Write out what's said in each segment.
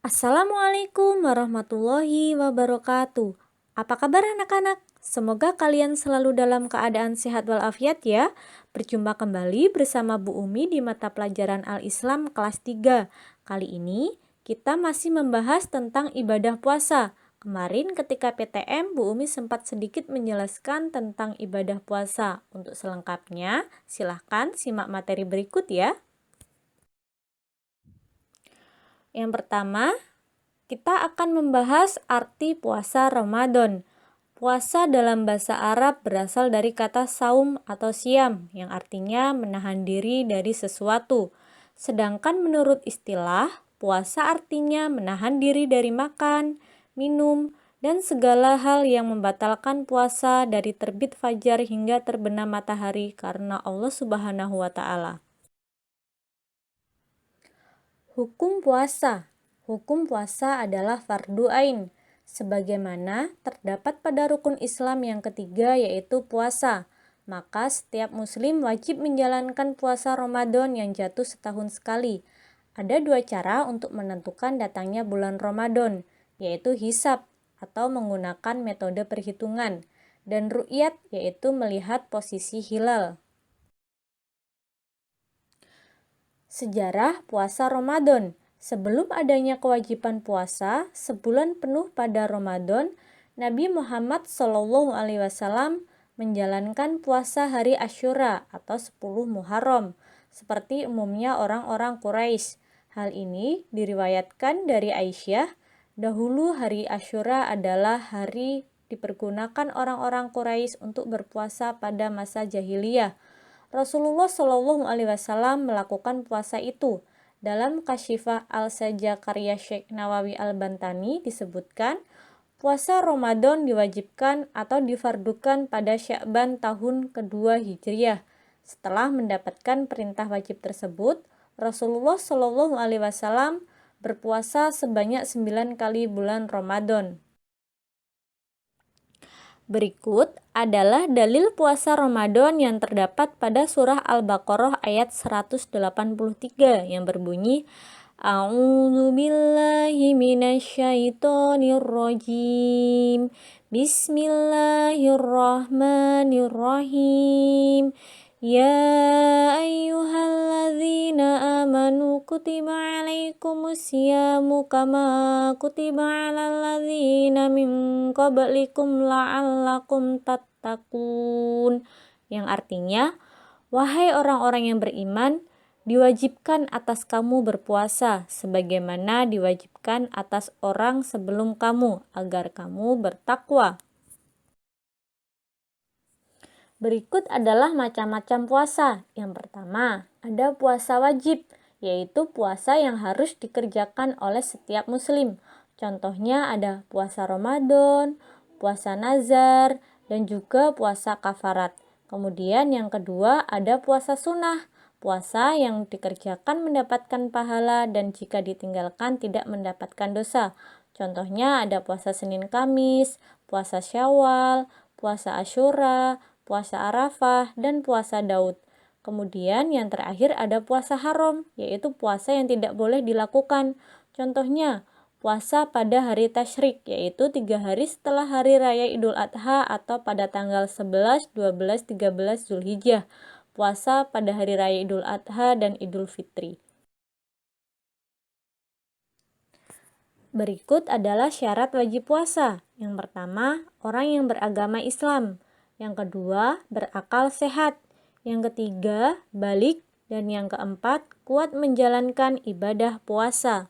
Assalamualaikum warahmatullahi wabarakatuh. Apa kabar anak-anak? Semoga kalian selalu dalam keadaan sehat walafiat ya. Berjumpa kembali bersama Bu Umi di mata pelajaran Al-Islam kelas 3. Kali ini kita masih membahas tentang ibadah puasa. Kemarin ketika PTM, Bu Umi sempat sedikit menjelaskan tentang ibadah puasa. Untuk selengkapnya, silahkan simak materi berikut ya. Yang pertama, kita akan membahas arti puasa Ramadan. Puasa dalam bahasa Arab berasal dari kata saum atau siam yang artinya menahan diri dari sesuatu. Sedangkan menurut istilah, puasa artinya menahan diri dari makan, minum, dan segala hal yang membatalkan puasa dari terbit fajar hingga terbenam matahari karena Allah Subhanahu wa Ta'ala. Hukum puasa. Hukum puasa adalah fardu ain, sebagaimana terdapat pada rukun Islam yang ketiga yaitu puasa. Maka setiap muslim wajib menjalankan puasa Ramadan yang jatuh setahun sekali. Ada dua cara untuk menentukan datangnya bulan Ramadan, yaitu hisab atau menggunakan metode perhitungan, dan ru'yat yaitu melihat posisi hilal. Sejarah puasa Ramadan. Sebelum adanya kewajiban puasa sebulan penuh pada Ramadan, Nabi Muhammad SAW menjalankan puasa hari Asyura atau 10 Muharram, seperti umumnya orang-orang Quraisy. Hal ini diriwayatkan dari Aisyah, dahulu hari Asyura adalah hari dipergunakan orang-orang Quraisy untuk berpuasa pada masa jahiliyah. Rasulullah Shallallahu Alaihi Wasallam melakukan puasa itu. Dalam Kasyifah Al-Sajah karya Syekh Nawawi Al-Bantani disebutkan, puasa Ramadan diwajibkan atau difardukan pada Sya'ban tahun kedua Hijriah. Setelah mendapatkan perintah wajib tersebut, Rasulullah Shallallahu Alaihi Wasallam berpuasa sebanyak 9 kali bulan Ramadan. Berikut adalah dalil puasa Ramadan yang terdapat pada surah Al-Baqarah ayat 183 yang berbunyi A'udzu billahi minasyaitonir rajim. Bismillahirrahmanirrahim. Ya ayyuhalladzina amanu kutiba alaikumus siyamu kama kutiba alal ladzina min qablikum la'allakum tattaqun. Yang artinya, wahai orang-orang yang beriman, diwajibkan atas kamu berpuasa sebagaimana diwajibkan atas orang sebelum kamu agar kamu bertakwa. Berikut adalah macam-macam puasa. Yang pertama, ada puasa wajib, yaitu puasa yang harus dikerjakan oleh setiap muslim. Contohnya ada puasa Ramadan, puasa nazar, dan juga puasa kafarat. Kemudian yang kedua ada puasa sunnah, puasa yang dikerjakan mendapatkan pahala dan jika ditinggalkan tidak mendapatkan dosa. Contohnya ada puasa Senin Kamis, puasa Syawal, puasa Asyura, puasa Arafah, dan puasa Daud. Kemudian yang terakhir ada puasa haram, yaitu puasa yang tidak boleh dilakukan. Contohnya, puasa pada hari tasyrik, yaitu 3 hari setelah hari raya Idul Adha atau pada tanggal 11, 12, 13 Zulhijjah. Puasa pada hari raya Idul Adha dan Idul Fitri. Berikut adalah syarat wajib puasa. Yang pertama, orang yang beragama Islam. Yang kedua, berakal sehat. Yang ketiga, balik. Dan yang keempat, kuat menjalankan ibadah puasa.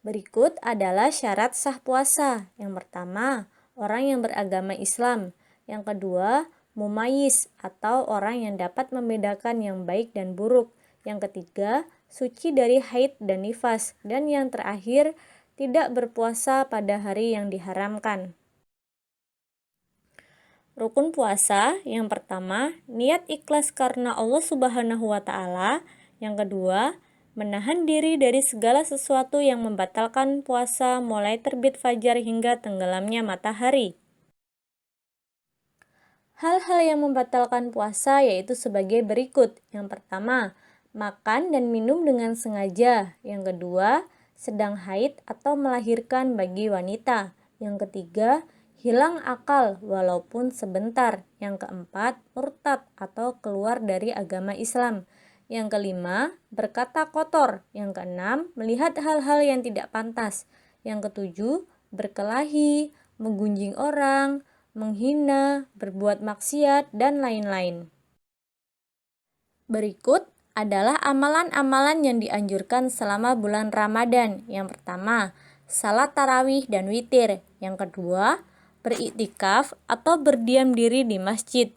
Berikut adalah syarat sah puasa. Yang pertama, orang yang beragama Islam. Yang kedua, mumayyiz atau orang yang dapat membedakan yang baik dan buruk. Yang ketiga, suci dari haid dan nifas. Dan yang terakhir, tidak berpuasa pada hari yang diharamkan. Rukun puasa yang pertama, niat ikhlas karena Allah Subhanahu wa Ta'ala. Yang kedua, menahan diri dari segala sesuatu yang membatalkan puasa mulai terbit fajar hingga tenggelamnya matahari. Hal-hal yang membatalkan puasa yaitu sebagai berikut. Yang pertama, makan dan minum dengan sengaja. Yang kedua, sedang haid atau melahirkan bagi wanita. Yang ketiga, hilang akal walaupun sebentar. Yang keempat, murtad atau keluar dari agama Islam. Yang kelima, berkata kotor. Yang keenam, melihat hal-hal yang tidak pantas. Yang ketujuh, berkelahi, menggunjing orang, menghina, berbuat maksiat, dan lain-lain. Berikut adalah amalan-amalan yang dianjurkan selama bulan Ramadan. Yang pertama, salat tarawih dan witir. Yang kedua, beriktikaf atau berdiam diri di masjid.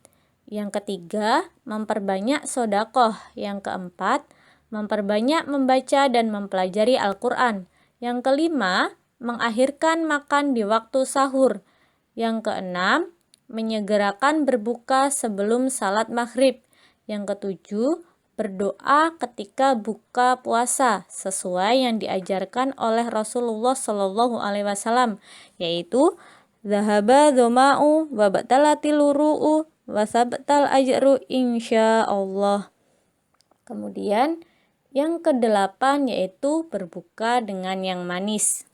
Yang ketiga, memperbanyak sedekah. Yang keempat, memperbanyak membaca dan mempelajari Al-Quran. Yang kelima, mengakhirkan makan di waktu sahur. Yang keenam, menyegerakan berbuka sebelum salat maghrib. Yang ketujuh, berdoa ketika buka puasa sesuai yang diajarkan oleh Rasulullah Shallallahu Alaihi Wasallam, yaitu zahaba dzama'u wa batalatil luru'u wa sabtal ajru insyaallah. Kemudian yang kedelapan yaitu berbuka dengan yang manis.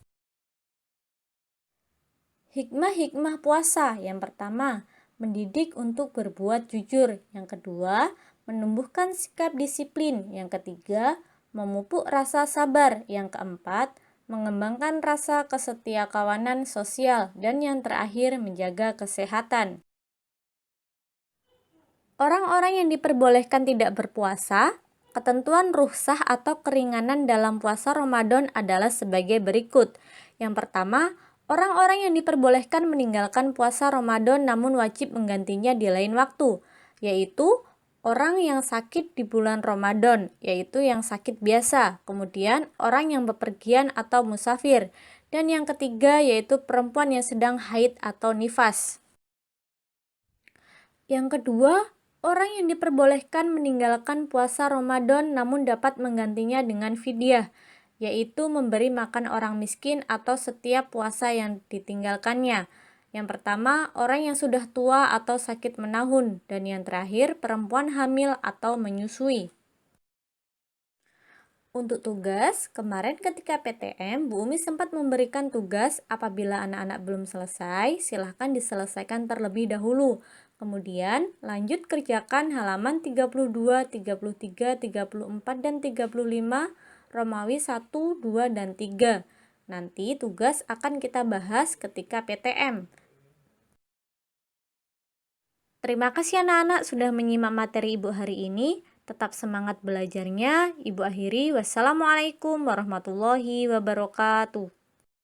Hikmah-hikmah puasa. Yang pertama, mendidik untuk berbuat jujur. Yang kedua, menumbuhkan sikap disiplin. Yang ketiga, memupuk rasa sabar. Yang keempat, mengembangkan rasa kesetiakawanan sosial. Dan yang terakhir, menjaga kesehatan. Orang-orang yang diperbolehkan tidak berpuasa, ketentuan rukhsah atau keringanan dalam puasa Ramadan adalah sebagai berikut. Yang pertama, orang-orang yang diperbolehkan meninggalkan puasa Ramadan namun wajib menggantinya di lain waktu, yaitu orang yang sakit di bulan Ramadan, yaitu yang sakit biasa, kemudian orang yang bepergian atau musafir, dan yang ketiga yaitu perempuan yang sedang haid atau nifas. Yang kedua, orang yang diperbolehkan meninggalkan puasa Ramadan namun dapat menggantinya dengan fidyah, yaitu memberi makan orang miskin atau setiap puasa yang ditinggalkannya. Yang pertama, orang yang sudah tua atau sakit menahun, dan yang terakhir, perempuan hamil atau menyusui. Untuk tugas, kemarin ketika PTM, Bu Umi sempat memberikan tugas apabila anak-anak belum selesai, silahkan diselesaikan terlebih dahulu. Kemudian, lanjut kerjakan halaman 32, 33, 34, dan 35, Romawi 1, 2, dan 3. Nanti tugas akan kita bahas ketika PTM. Terima kasih anak-anak sudah menyimak materi Ibu hari ini. Tetap semangat belajarnya. Ibu akhiri, wassalamualaikum warahmatullahi wabarakatuh.